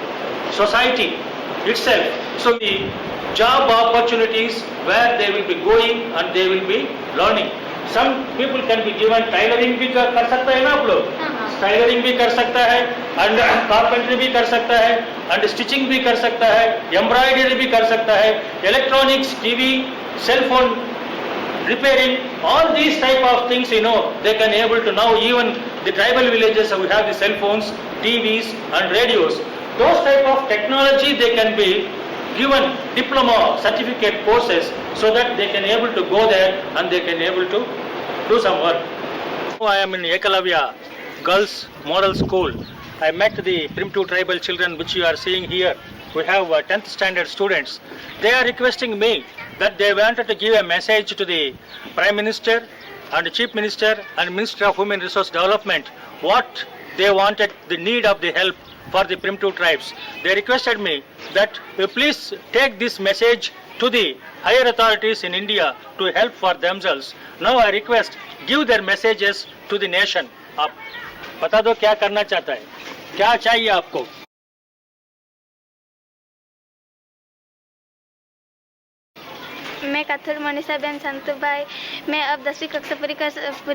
society itself. So the job opportunities where they will be going and they will be learning. Some people can be given tailoring भी कर सकता है ना आप लोग, tailoring भी कर सकता है, and carpentry भी कर सकता है, and stitching भी कर सकता है, embroidery भी कर सकता है, electronics, TV, cell phone repairing, all these type of things, they can able to now. Even the tribal villages we have the cell phones, TVs and radios. Those type of technology they can be given diploma certificate courses so that they can able to go there and they can able to do some work. I am in Ekalavya Girls Model School. I met the primitive tribal children which you are seeing here. We have 10th standard students. They are requesting me that they wanted to give a message to the Prime Minister and the Chief Minister and Minister of Human Resource Development, what they wanted, the need of the help for the primitive tribes. They requested me that please take this message to the higher authorities in India to help for themselves. Now I request, give their messages to the nation. आप बता दो क्या करना चाहता है, क्या चाहिए आपको? मैं कथर मनीषा बेन संतु भाई, मैं अब 10वीं कक्षा पूरी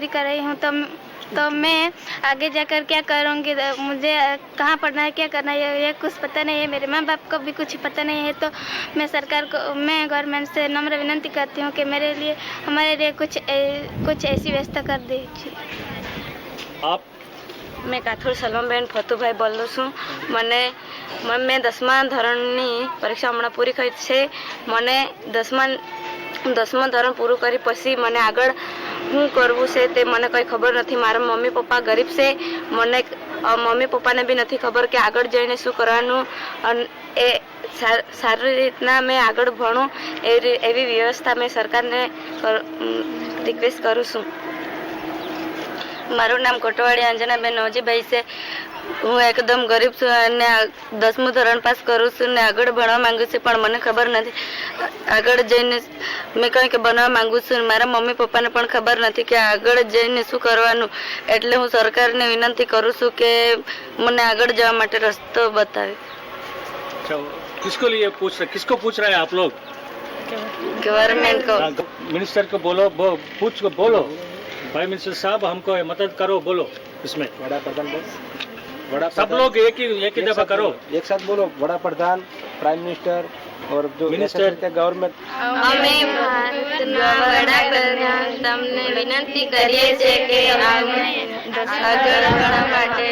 कर रही हूँ. तो मैं आगे जाकर क्या करूँगी, मुझे कहाँ पढ़ना है, क्या करना है, ये कुछ पता नहीं है. मेरे माँ बाप को भी कुछ पता नहीं है. तो मैं गवर्नमेंट से नम्र विनती करती हूँ कि हमारे लिए कुछ ऐसी व्यवस्था कर दीजिए. મેં કાથોડ સલમાબેન ફતુભાઈ બોલું છું. મેં 10મા ધોરણની પરીક્ષા હમણાં પૂરી કરી છે. મને 10મા ધોરણ પૂરું કરી પછી મને આગળ શું કરવું છે તે મને કંઈ ખબર નથી. મારા મમ્મી પપ્પા ગરીબ છે. મને મમ્મી પપ્પાને બી નથી ખબર કે આગળ જઈને શું કરવાનું. એ સારી રીતના મેં આગળ ભણું એવી વ્યવસ્થા મેં સરકારને રિક્વેસ્ટ કરું છું. મારું નામ કોટવાડી અંજનાબેન નવજીભાઈ છે. હું એકદમ ગરીબ છું અને 10મું ધોરણ પાસ કરું છું ને આગળ ભણવા માંગુ છું, પણ મને ખબર નથી આગળ જઈને મેં કંઈક બનવા માંગુ છું. મારા મમ્મી પપ્પાને પણ ખબર નથી કે આગળ જઈને શું કરવાનું. એટલે હું સરકારને વિનંતી કરું છું કે મને આગળ જવા માટે રસ્તો બતાવે. किसको लिए पूछ रहे, किसको पूछ रहे हैं आप लोग? गवर्नमेंट को. मिनिस्टर को बोलो, पूछ को बोलो भाई मिनिस्टर साहब हमको मदद करो, बोलो इसमें. बड़ा प्रधान सब लोग एक ही दफा करो, एक साथ बोलो. बड़ा प्रधान, प्राइम मिनिस्टर और जो मिनिस्टर गवर्नमेंट. અમે ભારતના વડાપ્રધાન તમને વિનંતી કરીએ છીએ કે અમને આગળ ભણવા માટે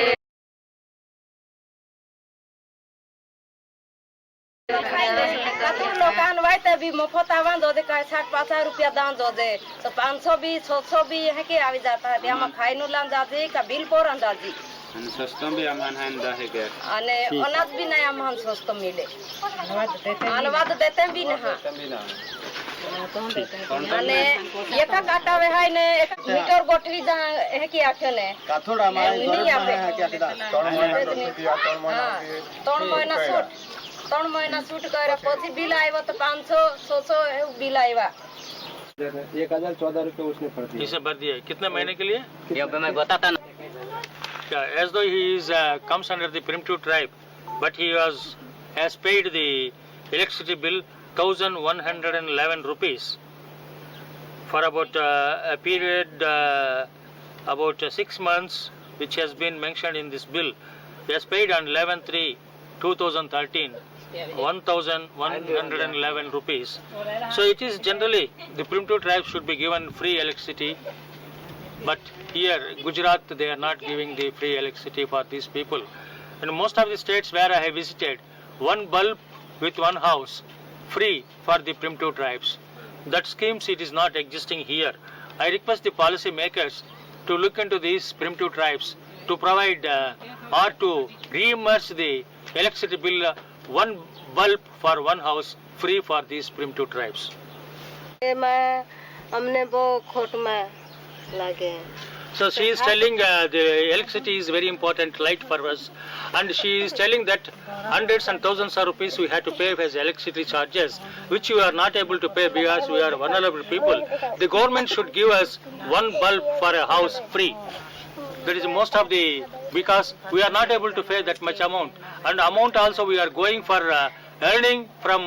लोकान वाइते भी मुफ्त आवान दो दे का 60-50 रुपया दान दो दे तो 500 भी 600 भी है के आवी जाता है. हम खाई नु लान जाजी का बिल पर अंदाजी અને સસ્તો બી અમાન હાન દાહે કે અને અનાજ भी नहीं हम सस्तो मिले. अनुवाद देते भी नहीं. અને એકા કાટાવે હાય ને એક મીટર ગોઠવી જા હે કે આખે ને કાથોડા માં નહીં આપે. 3 મહિના શૂટ કર્યા પછી બિલ આવ્યો તો 500-600 એવું બિલ આવ્યા. 1014 रुपये उसने भर दिया. इसे भर दिया. कितने महीने के लिए? ये मैं बताता ना. As though he is comes under the primitive tribe, but he has paid the electricity bill 1,111 rupees for about a period about 6 months, which has been mentioned in this bill. He has paid on 11/3/2013 1,111 rupees. So it is generally the primitive tribes should be given free electricity, but here Gujarat they are not giving the free electricity for these people. In most of the states where I have visited, one bulb with one house free for the primitive tribes. That schemes it is not existing here. I request the policy makers to look into these primitive tribes to provide or to reimburse the electricity bill one bulb for one house free for these primitive tribes. हमने वो खोट में लगे. So she is telling the electricity is very important light for us, and she is telling that hundreds and thousands of rupees we have to pay as electricity charges, which we are not able to pay because we are vulnerable people. The government should give us one bulb for a house free. That is most of the, because we are not able to pay that much amount, and amount also we are going for earning from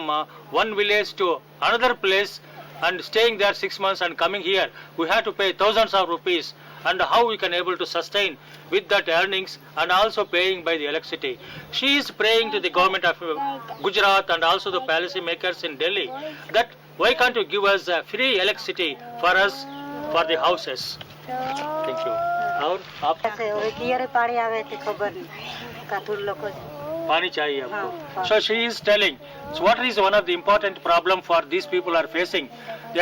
one village to another place and staying there 6 months and coming here. We have to pay thousands of rupees, and how we can able to sustain with that earnings and also paying by the electricity. She is praying to the government of Gujarat and also the policy makers in Delhi that why can't you give us free electricity for us for the houses. Thank you. और आप पानी आवे थे खबर काथुर लोग पानी चाहिए आपको. So she is telling, so water is one of the important problem for these people are facing.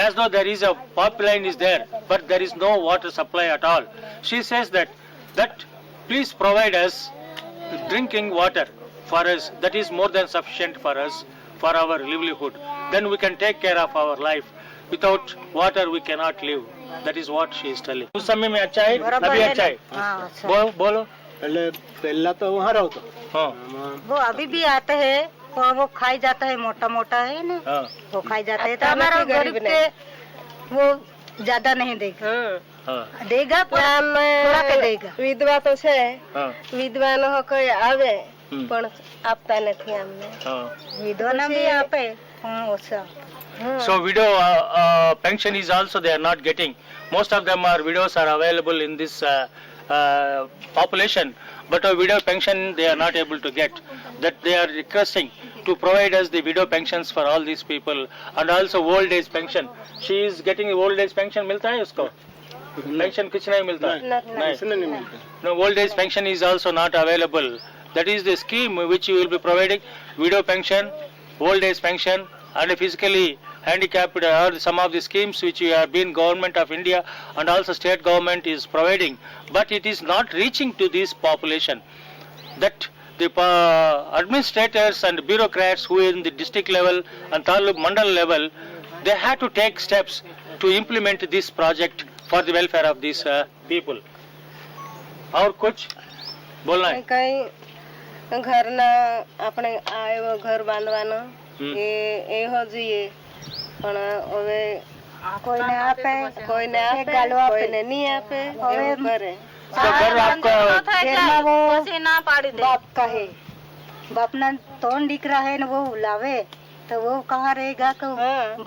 As though there is a pipeline is there, but there is no water supply at all. She says that please provide us drinking water for us. That is more than sufficient for us for our livelihood. Then we can take care of our life. Without water we cannot live. That is what she is telling. उस समय में अच्छा है, अभी अच्छा है. बोलो. पहले पहला तो वहाँ रहो तो. हाँ. वो अभी भी आते हैं, वो खाई जाता है, मोटा मोटा है ना. वो खाई जाता है. तो हमारा गरीब के वो ज्यादा नहीं देगा. देगा थोड़ा के देगा. વિધવા તો છે. વિધવા નો કોઈ આવે પણ આપતા નથી અમને. विधवा ने भी आपे ओछा. So widow pension is also they are not getting. Most of them are widows are available in this population, but a widow pension they are not able to get. That they are requesting to provide us the widow pensions for all these people and also old age pension. She is getting old age pension मिलता है उसको? Pension कुछ नहीं मिलता? नहीं No, old age pension is also not available. That is the scheme which you will be providing: widow pension, old age pension, and physically handicapped are some of the schemes which you have been Government of India and also state government is providing, but it is not reaching to this population. That the administrators and bureaucrats who are in the district level and taluk mandal level, they have to take steps to implement this project for the welfare of these people. और कुछ बोलना है? કઈ ઘરના આપણે આવ્યો ઘર બાંધવાનો એ હો જોઈએ પણ હવે કોઈને આપે કોઈને નહીં આપે એવું કરે घर आपका પછી ના પાડી દે બાપ કહે બાપના 3 દીકરા है ना वो लावे तो वो कहाँ रहेगा तो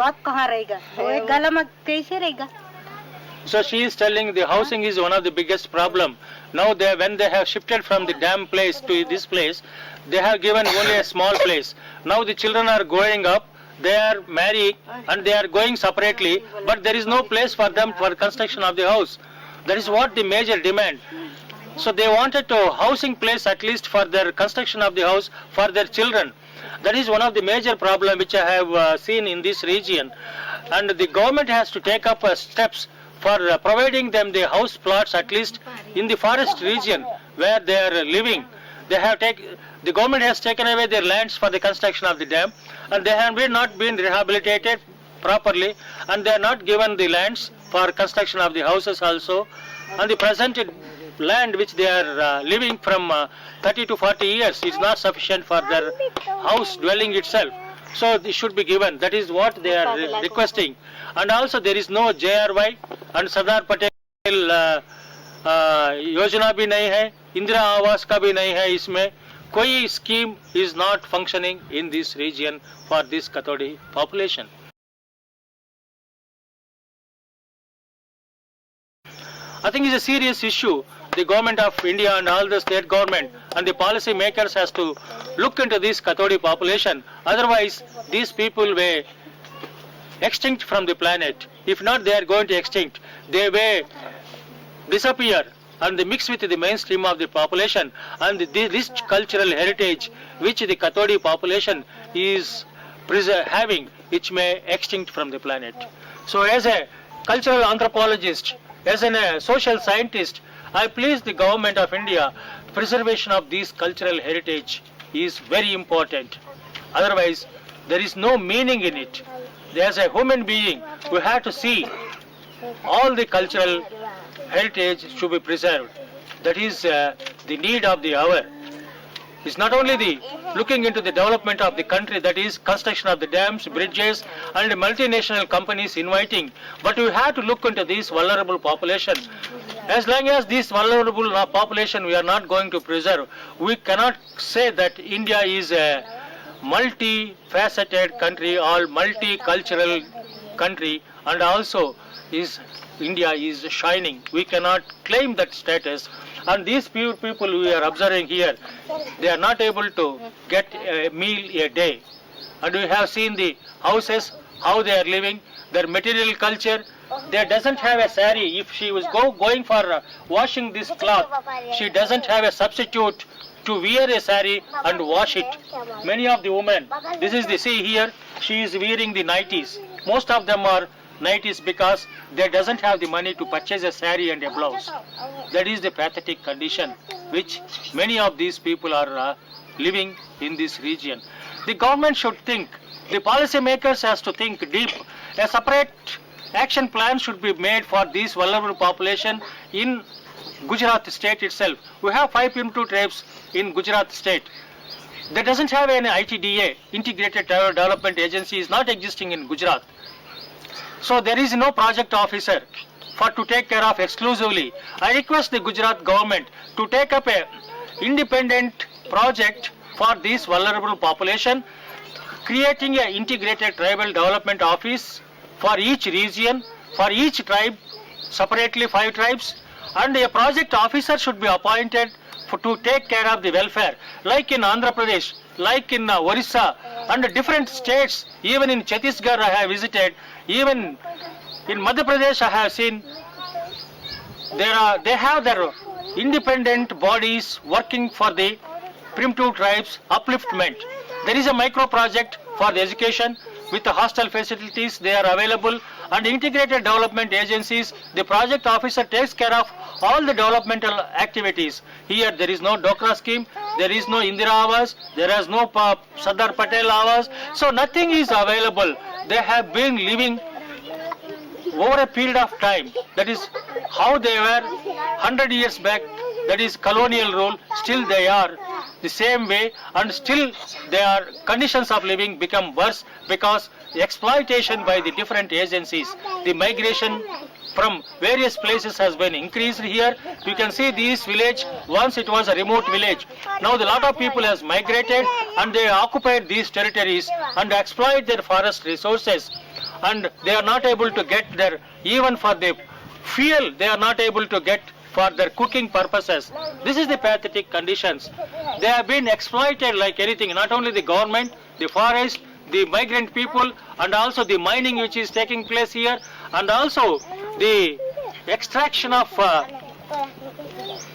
बाप कहाँ रहेगा वो एक गाला में कैसे रहेगा? So she is telling the housing is one of the biggest problem. Now when they have shifted from the dam place to this place, they have given only a small place. Now the children are growing up, they are married and they are going separately, but there is no place for them for construction of the house. That is what the major demand. So they wanted a housing place at least for their construction of the house for their children. That is one of the major problem which I have seen in this region, and the government has to take up steps for providing them the house plots at least in the forest region where they are living. The government has taken away their lands for the construction of the dam, and they have not been rehabilitated properly, and they are not given the lands for construction of the houses also, and the present land which they are living from 30 to 40 years is not sufficient for their house dwelling itself. So this should be given. That is what they are requesting. And also there is no JRY and Sardar Patel योजना भी नहीं है, इंदिरा आवास का भी नहीं है, इसमें कोई scheme is not functioning in this region for this Kathodi population. I think it's a serious issue. The government of India and all the state government and the policy makers has to look into this Kathodi population. Otherwise, these people will extinct from the planet. If not, they are going to extinct. They will disappear and they mix with the mainstream of the population, and the rich cultural heritage which the Kathodi population is having, which may extinct from the planet. So as a cultural anthropologist, as a social scientist, I please the government of India, preservation of this cultural heritage is very important. Otherwise, there is no meaning in it. As a human being, we have to see all the cultural heritage should be preserved. That is the need of the hour. It's not only the looking into the development of the country, that is construction of the dams, bridges, and multinational companies inviting, but we have to look into this vulnerable population. As long as this vulnerable population we are not going to preserve, we cannot say that India is a multi-faceted country or multicultural country, and also India is shining. We cannot claim that status. And these few people we are observing here, they are not able to get a meal a day. And we have seen the houses, how they are living, their material culture. They doesn't have a sari. If she was going for washing this cloth, she doesn't have a substitute to wear a sari and wash it. Many of the women, see here, she is wearing the nighties. Most of them are nighties because they doesn't have the money to purchase a sari and a blouse. That is the pathetic condition which many of these people are living in this region. The government should think, the policy makers has to think deep. A separate action plan should be made for this vulnerable population in Gujarat state itself. We have 5 primitive tribes in Gujarat state. They doesn't have any ITDA, Integrated Tribal Development Agency, is not existing in Gujarat. So there is no project officer to take care of exclusively. I request the Gujarat government to take up a independent project for this vulnerable population, creating an integrated tribal development office for each region, for each tribe, separately 5 tribes, and a project officer should be appointed to take care of the welfare, like in Andhra Pradesh, like in Orissa, and different states. Even in Chhattisgarh I have visited, even in Madhya Pradesh I have seen they have their independent bodies working for the primitive tribes upliftment. There is a micro project for the education with the hostel facilities they are available, and integrated development agencies. The project officer takes care of all the developmental activities. Here there is no Dokra scheme, there is no Indira Awas, there is no Sardar Patel Awas, so nothing is available. They have been living over a period of time. That is how they were 100 years back. That is colonial rule. Still they are the same way, and still their conditions of living become worse because the exploitation by the different agencies. The migration from various places has been increased here. You can see this village, once it was a remote village. Now the lot of people has migrated and they occupied these territories and exploit their forest resources, and they are not able to get their, even for the fuel, they are not able to get for their cooking purposes. This is the pathetic conditions. They have been exploited like anything, not only the government, the forest, the migrant people, and also the mining which is taking place here, and also the extraction of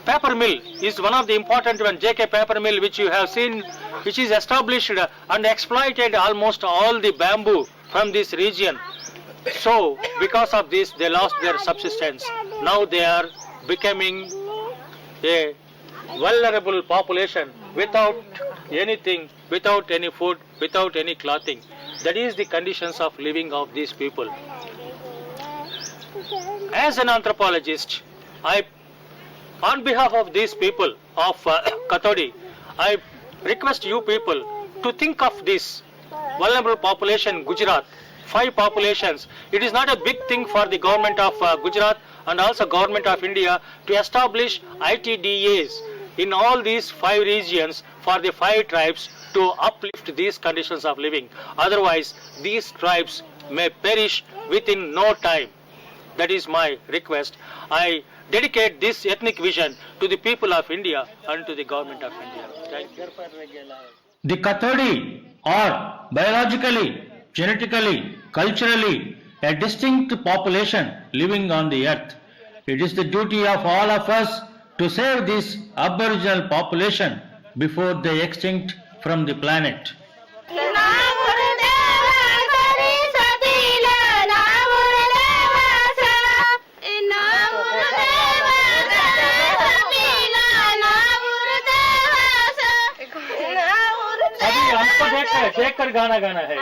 paper mill is one of the important one, JK paper mill, which you have seen, which is established and exploited almost all the bamboo from this region. So because of this they lost their subsistence. Now they are becoming a vulnerable population without anything, without any food, without any clothing. That is the conditions of living of these people. As an anthropologist, on behalf of these people of Kathodi, I request you people to think of this vulnerable population, Gujarat, 5 populations. It is not a big thing for the government of Gujarat and also government of India to establish ITDAs in all these 5 regions for the 5 tribes to uplift these conditions of living. Otherwise, these tribes may perish within no time. That is my request. I dedicate this ethnic vision to the people of India and to the government of India. Thank you. The Kathodi are biologically, genetically, culturally a distinct population living on the earth. It is the duty of all of us to save this aboriginal population before they extinct from the planet. देख कर गाना गाना है।